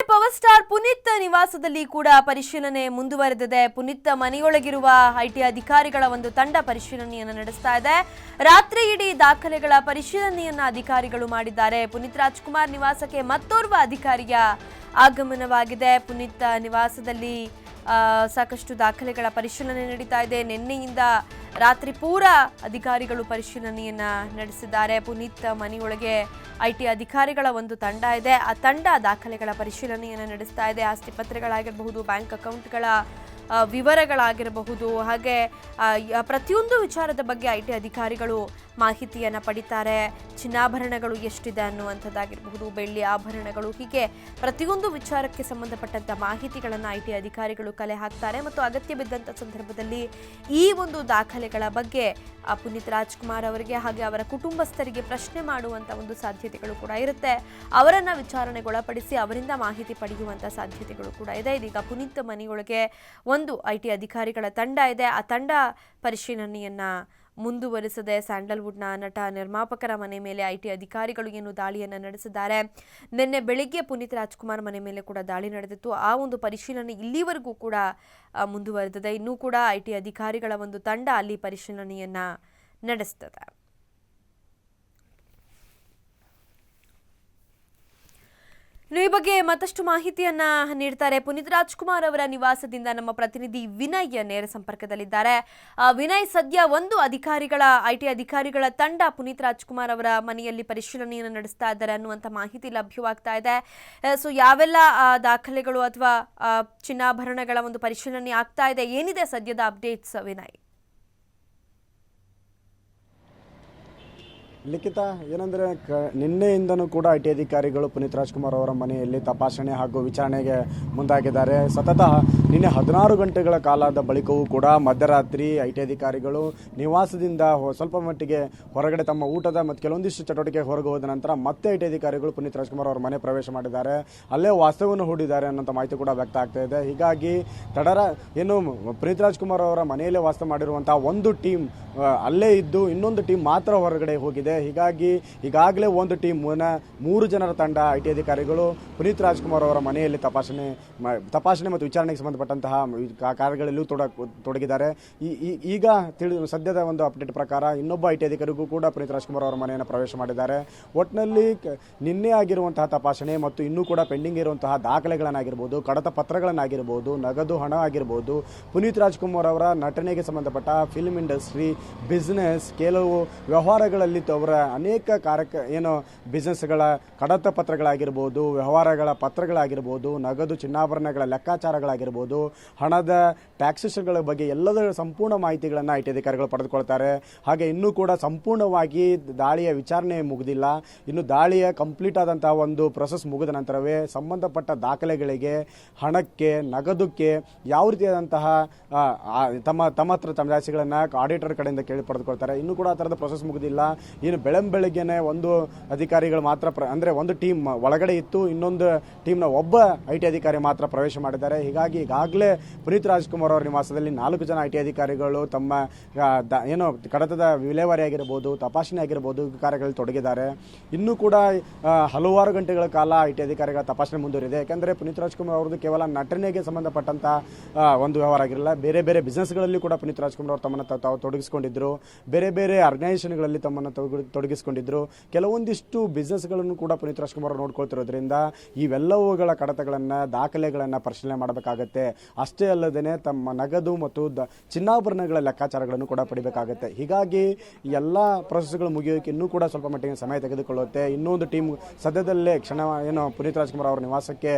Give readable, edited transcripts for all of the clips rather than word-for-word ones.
Power star Puneeth ನಿವಾಸದಲ್ಲಿ ಕೂಡ ಪರಿಶೀಲನೆ ಮುಂದುವರೆದಿದೆ. ಪುನೀತ್ ಮನೆಯೊಳಗಿರುವ ಐಟಿ ಅಧಿಕಾರಿಗಳ ಒಂದು ತಂಡ ಪರಿಶೀಲನೆಯನ್ನು ನಡೆಸ್ತಾ ಇದೆ. ರಾತ್ರಿ ಇಡೀ ದಾಖಲೆಗಳ ಪರಿಶೀಲನೆಯನ್ನ ಅಧಿಕಾರಿಗಳು ಮಾಡಿದ್ದಾರೆ. ಪುನೀತ್ ರಾಜ್ಕುಮಾರ್ ನಿವಾಸಕ್ಕೆ ಮತ್ತೋರ್ವ ಅಧಿಕಾರಿಯ ಆಗಮನವಾಗಿದೆ. ಪುನೀತ್ ನಿವಾಸದಲ್ಲಿ ಸಾಕಷ್ಟು ದಾಖಲೆಗಳ ಪರಿಶೀಲನೆ ನಡೀತಾ ಇದೆ. ನಿನ್ನೆಯಿಂದ ರಾತ್ರಿ ಪೂರ ಅಧಿಕಾರಿಗಳು ಪರಿಶೀಲನೆಯನ್ನ ನಡೆಸಿದ್ದಾರೆ. ಪುನೀತ್ ಮನೆಯೊಳಗೆ ಐಟಿ ಅಧಿಕಾರಿಗಳ ಒಂದು ತಂಡ ಇದೆ. ಆ ತಂಡ ದಾಖಲೆಗಳ ಪರಿಶೀಲನೆಯನ್ನು ನಡೆಸ್ತಾ ಇದೆ. ಆಸ್ತಿ ಪತ್ರಗಳಾಗಿರಬಹುದು, ಬ್ಯಾಂಕ್ ಅಕೌಂಟ್ಗಳ ವಿವರಗಳಾಗಿರಬಹುದು, ಹಾಗೆ ಪ್ರತಿಯೊಂದು ವಿಚಾರದ ಬಗ್ಗೆ ಐಟಿ ಅಧಿಕಾರಿಗಳು ಮಾಹಿತಿಯನ್ನು ಪಡಿತಾರೆ. ಚಿನ್ನಾಭರಣಗಳು ಎಷ್ಟಿದೆ ಅನ್ನುವಂಥದ್ದಾಗಿರಬಹುದು, ಬೆಳ್ಳಿ ಆಭರಣಗಳು, ಹೀಗೆ ಪ್ರತಿಯೊಂದು ವಿಚಾರಕ್ಕೆ ಸಂಬಂಧಪಟ್ಟಂಥ ಮಾಹಿತಿಗಳನ್ನು ಐಟಿ ಅಧಿಕಾರಿಗಳು ಕಲೆ ಹಾಕ್ತಾರೆ. ಮತ್ತು ಅಗತ್ಯ ಬಿದ್ದಂಥ ಸಂದರ್ಭದಲ್ಲಿ ಈ ಒಂದು ದಾಖಲೆಗಳ ಬಗ್ಗೆ ಪುನೀತ್ ರಾಜ್ಕುಮಾರ್ ಅವರಿಗೆ ಹಾಗೆ ಅವರ ಕುಟುಂಬಸ್ಥರಿಗೆ ಪ್ರಶ್ನೆ ಮಾಡುವಂಥ ಒಂದು ಸಾಧ್ಯತೆಗಳು ಕೂಡ ಇರುತ್ತೆ. ಅವರನ್ನು ವಿಚಾರಣೆಗೊಳಪಡಿಸಿ ಅವರಿಂದ ಮಾಹಿತಿ ಪಡೆಯುವಂಥ ಸಾಧ್ಯತೆಗಳು ಕೂಡ ಇದೆ. ಇದೀಗ ಪುನೀತ್ ಮನೆಯೊಳಗೆ ಒಂದು ಐಟಿ ಅಧಿಕಾರಿಗಳ ತಂಡ ಇದೆ. ಆ ತಂಡ ಪರಿಶೀಲನೆಯನ್ನ ಮುಂದುವರಿಸಿದೆ. ಸ್ಯಾಂಡಲ್ವುಡ್ನ ನಟ ನಿರ್ಮಾಪಕರ ಮನೆ ಮೇಲೆ ಐಟಿ ಅಧಿಕಾರಿಗಳು ಏನು ದಾಳಿಯನ್ನು ನಡೆಸಿದ್ದಾರೆ. ನಿನ್ನೆ ಬೆಳಿಗ್ಗೆ ಪುನೀತ್ ರಾಜ್ಕುಮಾರ್ ಮನೆ ಮೇಲೆ ಕೂಡ ದಾಳಿ ನಡೆದಿತ್ತು. ಆ ಒಂದು ಪರಿಶೀಲನೆ ಇಲ್ಲಿವರೆಗೂ ಕೂಡ ಮುಂದುವರೆದಿದೆ. ಇನ್ನೂ ಕೂಡ ಐಟಿ ಅಧಿಕಾರಿಗಳ ಒಂದು ತಂಡ ಅಲ್ಲಿ ಪರಿಶೀಲನೆಯನ್ನ ನಡೆಸ್ತದೆ. ಈ ಬಗ್ಗೆ ಮತ್ತಷ್ಟು ಮಾಹಿತಿಯನ್ನ ನೀಡ್ತಾರೆ ಪುನೀತ್ ರಾಜ್ಕುಮಾರ್ ಅವರ ನಿವಾಸದಿಂದ ನಮ್ಮ ಪ್ರತಿನಿಧಿ ವಿನಯ್ ನೇರ ಸಂಪರ್ಕದಲ್ಲಿದ್ದಾರೆ. ವಿನಯ್, ಸದ್ಯ ಒಂದು ಐಟಿ ಅಧಿಕಾರಿಗಳ ತಂಡ ಪುನೀತ್ ರಾಜ್ಕುಮಾರ್ ಅವರ ಮನೆಯಲ್ಲಿ ಪರಿಶೀಲನೆಯನ್ನು ನಡೆಸ್ತಾ ಇದ್ದಾರೆ ಅನ್ನುವಂಥ ಮಾಹಿತಿ ಲಭ್ಯವಾಗ್ತಾ ಇದೆ. ಸೊ ಯಾವೆಲ್ಲ ದಾಖಲೆಗಳು ಅಥವಾ ಚಿನ್ನಾಭರಣಗಳ ಒಂದು ಪರಿಶೀಲನೆ ಆಗ್ತಾ ಇದೆ, ಏನಿದೆ ಸದ್ಯದ ಅಪ್ಡೇಟ್ಸ್ ವಿನಯ್? ಲಿಖಿತ, ಏನಂದರೆ ನಿನ್ನೆಯಿಂದನೂ ಕೂಡ ಐಟಿ ಅಧಿಕಾರಿಗಳು ಪುನೀತ್ ರಾಜ್ಕುಮಾರ್ ಅವರ ಮನೆಯಲ್ಲಿ ತಪಾಸಣೆ ಹಾಗೂ ವಿಚಾರಣೆಗೆ ಮುಂದಾಗಿದ್ದಾರೆ. ಸತತ ನಿನ್ನೆ 16 ಗಂಟೆಗಳ ಕಾಲದ ಬಳಿಕವೂ ಕೂಡ ಮಧ್ಯರಾತ್ರಿ ಐಟಿ ಅಧಿಕಾರಿಗಳು ನಿವಾಸದಿಂದ ಸ್ವಲ್ಪ ಮಟ್ಟಿಗೆ ಹೊರಗಡೆ ತಮ್ಮ ಊಟದ ಮತ್ತು ಕೆಲವೊಂದಿಷ್ಟು ಚಟುವಟಿಕೆ ಹೊರಗೆ ಹೋದ ನಂತರ ಮತ್ತೆ ಐಟಿ ಅಧಿಕಾರಿಗಳು ಪುನೀತ್ ರಾಜ್ಕುಮಾರ್ ಅವರ ಮನೆ ಪ್ರವೇಶ ಮಾಡಿದ್ದಾರೆ. ಅಲ್ಲೇ ವಾಸ್ತವ್ಯವನ್ನು ಹೂಡಿದ್ದಾರೆ ಅನ್ನೋಂಥ ಮಾಹಿತಿ ಕೂಡ ವ್ಯಕ್ತ ಆಗ್ತಾ ಇದೆ. ಹೀಗಾಗಿ ಪುನೀತ್ ರಾಜ್ಕುಮಾರ್ ಅವರ ಮನೆಯಲ್ಲೇ ವಾಸ ಮಾಡಿರುವಂತಹ ಒಂದು ಟೀಮ್ ಅಲ್ಲೇ ಇದ್ದು ಇನ್ನೊಂದು ಟೀಮ್ ಮಾತ್ರ ಹೊರಗಡೆ ಹೋಗಿದೆ. ಹೀಗಾಗಿ ಈಗಾಗಲೇ ಒಂದು ಟೀಮ್ 3 ಜನರ ತಂಡ ಐಟಿ ಅಧಿಕಾರಿಗಳು ಪುನೀತ್ ರಾಜ್ಕುಮಾರ್ ಅವರ ಮನೆಯಲ್ಲಿ ತಪಾಸಣೆ ಮತ್ತು ವಿಚಾರಣೆಗೆ ಸಂಬಂಧಪಟ್ಟಂತಹ ಕಾರ್ಯಗಳಲ್ಲೂ ತೊಡಗಿದ್ದಾರೆ. ಈಗ ಸದ್ಯದ ಒಂದು ಅಪ್ಡೇಟ್ ಪ್ರಕಾರ ಇನ್ನೊಬ್ಬ ಐಟಿ ಅಧಿಕಾರಿಗೂ ಕೂಡ ಪುನೀತ್ ರಾಜ್ಕುಮಾರ್ ಅವರ ಮನೆಯನ್ನು ಪ್ರವೇಶ ಮಾಡಿದ್ದಾರೆ. ಒಟ್ಟಿನಲ್ಲಿ ನಿನ್ನೆ ಆಗಿರುವಂತಹ ತಪಾಸಣೆ ಮತ್ತು ಇನ್ನೂ ಕೂಡ ಪೆಂಡಿಂಗ್ ಇರುವಂತಹ ದಾಖಲೆಗಳನ್ನಾಗಿರ್ಬೋದು, ಕಡತ ಪತ್ರಗಳನ್ನಾಗಿರ್ಬೋದು, ನಗದು ಹಣ ಆಗಿರ್ಬೋದು, ಪುನೀತ್ ರಾಜ್ಕುಮಾರ್ ಅವರ ನಟನೆಗೆ ಸಂಬಂಧಪಟ್ಟ ಫಿಲ್ಮ್ ಇಂಡಸ್ಟ್ರಿ, ಬಿಸ್ನೆಸ್, ಕೆಲವು ವ್ಯವಹಾರಗಳಲ್ಲಿ ಅವರ ಅನೇಕ ಬಿಸ್ನೆಸ್ಗಳ ಕಡತ ಪತ್ರಗಳಾಗಿರ್ಬೋದು, ವ್ಯವಹಾರಗಳ ಪತ್ರಗಳಾಗಿರ್ಬೋದು, ನಗದು ಚಿನ್ನಾಭರಣಗಳ ಲೆಕ್ಕಾಚಾರಗಳಾಗಿರ್ಬೋದು, ಹಣದ ಟ್ಯಾಕ್ಸೇಷನ್ಗಳ ಬಗ್ಗೆ ಎಲ್ಲದರ ಸಂಪೂರ್ಣ ಮಾಹಿತಿಗಳನ್ನು ಐಟಿ ಅಧಿಕಾರಿಗಳು ಪಡೆದುಕೊಳ್ತಾರೆ. ಹಾಗೆ ಇನ್ನೂ ಕೂಡ ಸಂಪೂರ್ಣವಾಗಿ ದಾಳಿಯ ವಿಚಾರಣೆ ಮುಗಿದಿಲ್ಲ. ಇನ್ನು ದಾಳಿಯ ಕಂಪ್ಲೀಟ್ ಆದಂತಹ ಒಂದು ಪ್ರೊಸೆಸ್ ಮುಗಿದ ನಂತರವೇ ಸಂಬಂಧಪಟ್ಟ ದಾಖಲೆಗಳಿಗೆ, ಹಣಕ್ಕೆ, ನಗದುಕ್ಕೆ ಯಾವ ರೀತಿಯಾದಂತಹ ತಮ್ಮ ಹತ್ರ ಜಾಸ್ತಿಗಳನ್ನು ಆಡಿಟರ್ ಕಡೆಯಿಂದ ಕೇಳಿ ಪಡೆದುಕೊಳ್ತಾರೆ. ಇನ್ನೂ ಕೂಡ ಆ ಥರದ ಪ್ರೊಸೆಸ್ ಮುಗಿದಿಲ್ಲ. ಇನ್ನು ಬೆಳಗ್ಗೆನೆ ಒಂದು ಅಧಿಕಾರಿಗಳು ಮಾತ್ರ ಅಂದರೆ ಒಂದು ಟೀಮ್ ಒಳಗಡೆ ಇತ್ತು, ಇನ್ನೊಂದು ಟೀಮ್ನ ಒಬ್ಬ ಐಟಿ ಅಧಿಕಾರಿ ಮಾತ್ರ ಪ್ರವೇಶ ಮಾಡಿದ್ದಾರೆ. ಹೀಗಾಗಿ ಈಗಾಗಲೇ ಪುನೀತ್ ರಾಜ್ಕುಮಾರ್ ಅವರ ನಿವಾಸದಲ್ಲಿ 4 ಜನ ಐಟಿ ಅಧಿಕಾರಿಗಳು ತಮ್ಮ ಕಡತದ ವಿಲೇವಾರಿ ಆಗಿರ್ಬೋದು, ತಪಾಸಣೆ ಆಗಿರ್ಬೋದು ಕಾರ್ಯಗಳಲ್ಲಿ ತೊಡಗಿದ್ದಾರೆ. ಇನ್ನೂ ಕೂಡ ಹಲವಾರು ಗಂಟೆಗಳ ಕಾಲ ಐಟಿ ಅಧಿಕಾರಿಗಳ ತಪಾಸಣೆ ಮುಂದುವರಿದೆ. ಯಾಕೆಂದರೆ ಪುನೀತ್ ರಾಜ್ಕುಮಾರ್ ಅವರದ್ದು ಕೇವಲ ನಟನೆಗೆ ಸಂಬಂಧಪಟ್ಟಂತ ಒಂದು ವ್ಯವಹಾರ ಆಗಿರಲಿಲ್ಲ, ಬೇರೆ ಬೇರೆ ಬಿಸ್ನೆಸ್ಗಳಲ್ಲಿ ಕೂಡ ಪುನೀತ್ ರಾಜ್ಕುಮಾರ್ ಅವರು ತಮ್ಮನ್ನು ತಾವು ತೊಡಗಿಸಿಕೊಂಡಿದ್ರು. ಬೇರೆ ಬೇರೆ ಆರ್ಗನೈಸೇಷನ್ಗಳಲ್ಲಿ ತಮ್ಮನ್ನು ತೊಡಗಿಸಿಕೊಂಡಿದ್ರು. ಕೆಲವೊಂದಿಷ್ಟು ಬಿಸ್ನೆಸ್ಗಳನ್ನು ಕೂಡ ಪುನೀತ್ ರಾಜ್ಕುಮಾರ್ ಅವರು ನೋಡ್ಕೊಳ್ತಿರೋದ್ರಿಂದ ಇವೆಲ್ಲವುಗಳ ಕಡತಗಳನ್ನು, ದಾಖಲೆಗಳನ್ನು ಪರಿಶೀಲನೆ ಮಾಡಬೇಕಾಗತ್ತೆ. ಅಷ್ಟೇ ಅಲ್ಲದೆ ತಮ್ಮ ನಗದು ಮತ್ತು ಚಿನ್ನಾಭರಣಗಳ ಲೆಕ್ಕಾಚಾರಗಳನ್ನು ಕೂಡ ಪಡಿಬೇಕಾಗತ್ತೆ. ಹೀಗಾಗಿ ಎಲ್ಲ ಪ್ರೊಸೆಸ್ಗಳು ಮುಗಿಯೋಕೆ ಇನ್ನೂ ಕೂಡ ಸ್ವಲ್ಪ ಮಟ್ಟಿಗೆ ಸಮಯ ತೆಗೆದುಕೊಳ್ಳುತ್ತೆ. ಇನ್ನೊಂದು ಟೀಮ್ ಸದ್ಯದಲ್ಲೇ ಪುನೀತ್ ರಾಜ್ಕುಮಾರ್ ಅವರ ನಿವಾಸಕ್ಕೆ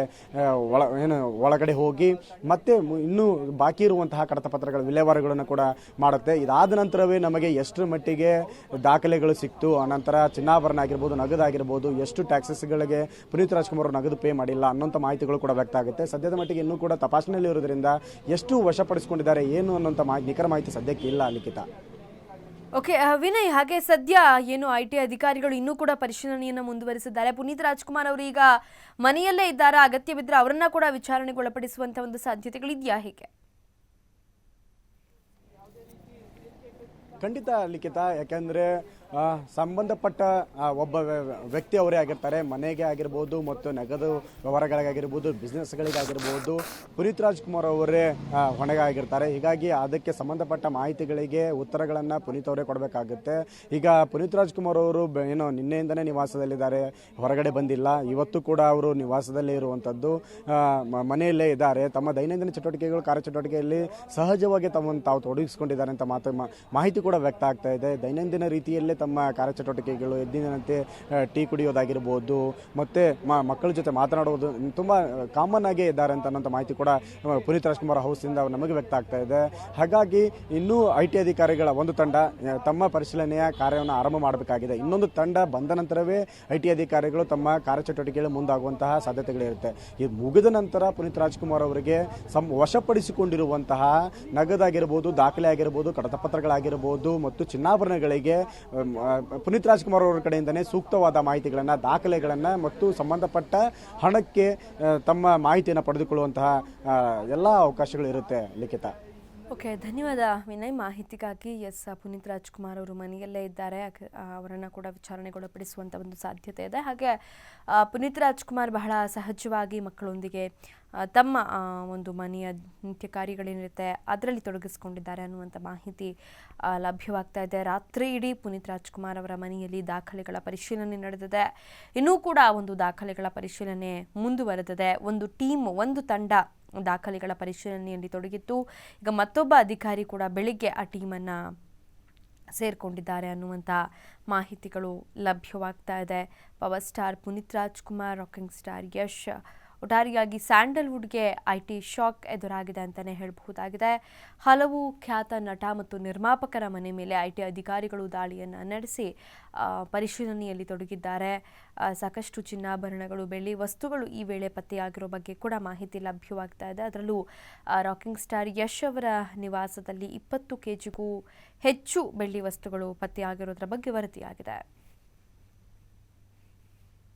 ಒಳಗಡೆ ಹೋಗಿ ಮತ್ತೆ ಇನ್ನೂ ಬಾಕಿ ಇರುವಂತಹ ಕಡತ ಪತ್ರಗಳ ವಿಲೇವಾರಿಗಳನ್ನು ಕೂಡ ಮಾಡುತ್ತೆ. ಇದಾದ ನಂತರವೇ ನಮಗೆ ಎಷ್ಟು ಮಟ್ಟಿಗೆ ದಾಖಲೆಗಳು ಸಿಕ್ತು, ಅನಂತರ ಚಿನ್ನಾಭರಣ ಆಗಿರ್ಬೋದು, ನಗದಾಗಿರ್ಬೋದು, ಎಷ್ಟು ಟ್ಯಾಕ್ಸಸ್ಗಳಿಗೆ ಪುನೀತ್ ರಾಜ್ಕುಮಾರ್ ಅವರು ನಗದು ಪೇ ಮಾಡಿಲ್ಲ ಅನ್ನೋಂಥ ಮಾಹಿತಿಗಳು ಕೂಡ ವ್ಯಕ್ತ ಆಗುತ್ತೆ. ಸದ್ಯದ ಮಟ್ಟಿಗೆ ಇನ್ನೂ ಕೂಡ ತಪಾಸಣೆಯಲ್ಲಿ ಇರೋದ್ರಿಂದ ಎಷ್ಟು ವಶಪಡಿಸಿಕೊಂಡಿದ್ದಾರೆ ಏನು ಅನ್ನೋಂಥ ನಿಖರ ಮಾಹಿತಿ ಸದ್ಯಕ್ಕೆ ಇಲ್ಲ. ಲಿಖಿತ. ಓಕೆ ವಿನಯ್, ಹಾಗೆ ಸದ್ಯ ಐಟಿ ಅಧಿಕಾರಿಗಳು ಇನ್ನೂ ಕೂಡ ಪರಿಶೀಲನೆಯನ್ನು ಮುಂದುವರಿಸಿದ್ದಾರೆ. ಪುನೀತ್ ರಾಜ್ಕುಮಾರ್ ಅವರು ಈಗ ಮನೆಯಲ್ಲೇ ಇದ್ದಾರೆ, ಅಗತ್ಯ ಬಿದ್ದರೆ ಅವರನ್ನ ಕೂಡ ವಿಚಾರಣೆಗೊಳಪಡಿಸುವಂತ ಒಂದು ಸಾಧ್ಯತೆಗಳಿದೆಯಾ ಹೇಗೆ? ಖಂಡಿತ ಲಿಖಿತ, ಯಾಕೆಂದರೆ ಸಂಬಂಧಪಟ್ಟ ಒಬ್ಬ ವ್ಯಕ್ತಿ ಅವರೇ ಆಗಿರ್ತಾರೆ. ಮನೆಗೆ ಆಗಿರ್ಬೋದು ಮತ್ತು ನಗದು ವ್ಯವಹಾರಗಳಿಗಾಗಿರ್ಬೋದು, ಬಿಸ್ನೆಸ್ಗಳಿಗಾಗಿರ್ಬೋದು ಪುನೀತ್ ರಾಜ್ಕುಮಾರ್ ಅವರೇ ಹೊಣೆಗೆ ಆಗಿರ್ತಾರೆ. ಹೀಗಾಗಿ ಅದಕ್ಕೆ ಸಂಬಂಧಪಟ್ಟ ಮಾಹಿತಿಗಳಿಗೆ ಉತ್ತರಗಳನ್ನು ಪುನೀತ್ ಅವರೇ ಕೊಡಬೇಕಾಗುತ್ತೆ. ಈಗ ಪುನೀತ್ ರಾಜ್ಕುಮಾರ್ ಅವರು ಏನೋ ನಿನ್ನೆಯಿಂದನೇ ನಿವಾಸದಲ್ಲಿದ್ದಾರೆ, ಹೊರಗಡೆ ಬಂದಿಲ್ಲ. ಇವತ್ತು ಕೂಡ ಅವರು ನಿವಾಸದಲ್ಲೇ ಇರುವಂಥದ್ದು, ಮನೆಯಲ್ಲೇ ಇದ್ದಾರೆ. ತಮ್ಮ ದೈನಂದಿನ ಚಟುವಟಿಕೆಗಳು, ಕಾರ್ಯಚಟುವಟಿಕೆಯಲ್ಲಿ ಸಹಜವಾಗಿ ತಮ್ಮನ್ನು ತಾವು ತೊಡಗಿಸಿಕೊಂಡಿದ್ದಾರೆ ಅಂತ ಮಾಹಿತಿ ಕೂಡ ವ್ಯಕ್ತ ಆಗ್ತಾ ಇದೆ. ದೈನಂದಿನ ರೀತಿಯಲ್ಲೇ ತಮ್ಮ ಕಾರ್ಯಚಟುವಟಿಕೆಗಳು ಎದ್ದಿನಂತೆ ಟೀ ಕುಡಿಯೋದಾಗಿರ್ಬೋದು ಮತ್ತು ಮಕ್ಕಳ ಜೊತೆ ಮಾತನಾಡುವುದು ತುಂಬ ಕಾಮನ್ ಆಗೇ ಇದ್ದಾರೆ ಅನ್ನೋಂಥ ಮಾಹಿತಿ ಕೂಡ ಪುನೀತ್ ರಾಜ್ಕುಮಾರ್ ಹೌಸಿಂದ ನಮಗೆ ವ್ಯಕ್ತ ಆಗ್ತಾ ಇದೆ. ಹಾಗಾಗಿ ಇನ್ನೂ IT ಅಧಿಕಾರಿಗಳ ಒಂದು ತಂಡ ತಮ್ಮ ಪರಿಶೀಲನೆಯ ಕಾರ್ಯವನ್ನು ಆರಂಭ ಮಾಡಬೇಕಾಗಿದೆ. ಇನ್ನೊಂದು ತಂಡ ಬಂದ ನಂತರವೇ IT ಅಧಿಕಾರಿಗಳು ತಮ್ಮ ಕಾರ್ಯಚಟುವಟಿಕೆಗಳು ಮುಂದಾಗುವಂತಹ ಸಾಧ್ಯತೆಗಳಿರುತ್ತೆ. ಇದು ಮುಗಿದ ನಂತರ ಪುನೀತ್ ರಾಜ್ಕುಮಾರ್ ಅವರಿಗೆ ವಶಪಡಿಸಿಕೊಂಡಿರುವಂತಹ ನಗದಾಗಿರ್ಬೋದು, ದಾಖಲೆ ಆಗಿರ್ಬೋದು, ಕಡತಪತ್ರಗಳಾಗಿರ್ಬೋದು ಮತ್ತು ಚಿನ್ನಾಭರಣಗಳಿಗೆ ಪುನೀತ್ ರಾಜ್ಕುಮಾರ್ ಅವರ ಕಡೆಯಿಂದನೇ ಸೂಕ್ತವಾದ ಮಾಹಿತಿಗಳನ್ನು, ದಾಖಲೆಗಳನ್ನು ಮತ್ತು ಸಂಬಂಧಪಟ್ಟ ಹಣಕ್ಕೆ ತಮ್ಮ ಮಾಹಿತಿಯನ್ನು ಪಡೆದುಕೊಳ್ಳುವಂತಹ ಎಲ್ಲ ಅವಕಾಶಗಳು ಇರುತ್ತೆ. ಲಿಖಿತ. ಓಕೆ, ಧನ್ಯವಾದ ವಿನಯ್ ಮಾಹಿತಿಗಾಗಿ. ಪುನೀತ್ ರಾಜ್ಕುಮಾರ್ ಅವರು ಮನೆಯಲ್ಲೇ ಇದ್ದಾರೆ, ಅವರನ್ನು ಕೂಡ ವಿಚಾರಣೆಗೊಳಪಡಿಸುವಂಥ ಒಂದು ಸಾಧ್ಯತೆ ಇದೆ. ಹಾಗೆ ಪುನೀತ್ ರಾಜ್ಕುಮಾರ್ ಬಹಳ ಸಹಜವಾಗಿ ಮಕ್ಕಳೊಂದಿಗೆ ತಮ್ಮ ಒಂದು ಮನೆಯ ನಿತ್ಯ ಕಾರ್ಯಗಳೇನಿರುತ್ತೆ ಅದರಲ್ಲಿ ತೊಡಗಿಸ್ಕೊಂಡಿದ್ದಾರೆ ಅನ್ನುವಂಥ ಮಾಹಿತಿ ಲಭ್ಯವಾಗ್ತಾ ಇದೆ. ರಾತ್ರಿ ಇಡೀ ಪುನೀತ್ ರಾಜ್ಕುಮಾರ್ ಅವರ ಮನೆಯಲ್ಲಿ ದಾಖಲೆಗಳ ಪರಿಶೀಲನೆ ನಡೆದಿದೆ. ಇನ್ನೂ ಕೂಡ ಒಂದು ದಾಖಲೆಗಳ ಪರಿಶೀಲನೆ ಮುಂದುವರೆದಿದೆ. ಒಂದು ತಂಡ ದಾಖಲೆಗಳ ಪರಿಶೀಲನೆಯಲ್ಲಿ ತೊಡಗಿತ್ತು. ಈಗ ಮತ್ತೊಬ್ಬ ಅಧಿಕಾರಿ ಕೂಡ ಬೆಳಿಗ್ಗೆ ಆ ಟೀಮನ್ನು ಸೇರಿಕೊಂಡಿದ್ದಾರೆ ಅನ್ನುವಂಥ ಮಾಹಿತಿಗಳು ಲಭ್ಯವಾಗ್ತಾ ಇದೆ. Power star Puneeth Rajkumar, rocking star Yash, ಒಟ್ಟಾರೆಯಾಗಿ ಸ್ಯಾಂಡಲ್ವುಡ್ಗೆ IT ಶಾಕ್ ಎದುರಾಗಿದೆ ಅಂತಲೇ ಹೇಳಬಹುದಾಗಿದೆ. ಹಲವು ಖ್ಯಾತ ನಟ ಮತ್ತು ನಿರ್ಮಾಪಕರ ಮನೆ ಮೇಲೆ IT ಅಧಿಕಾರಿಗಳು ದಾಳಿಯನ್ನು ನಡೆಸಿ ಪರಿಶೀಲನೆಯಲ್ಲಿ ತೊಡಗಿದ್ದಾರೆ. ಸಾಕಷ್ಟು ಚಿನ್ನಾಭರಣಗಳು, ಬೆಳ್ಳಿ ವಸ್ತುಗಳು ಈ ವೇಳೆ ಪತ್ತೆಯಾಗಿರೋ ಬಗ್ಗೆ ಕೂಡ ಮಾಹಿತಿ ಲಭ್ಯವಾಗ್ತಾ ಇದೆ. ಅದರಲ್ಲೂ ರಾಕಿಂಗ್ ಸ್ಟಾರ್ ಯಶ್ ಅವರ ನಿವಾಸದಲ್ಲಿ 20 kgಗೂ ಹೆಚ್ಚು ಬೆಳ್ಳಿ ವಸ್ತುಗಳು ಪತ್ತೆಯಾಗಿರೋದ್ರ ಬಗ್ಗೆ ವರದಿಯಾಗಿದೆ.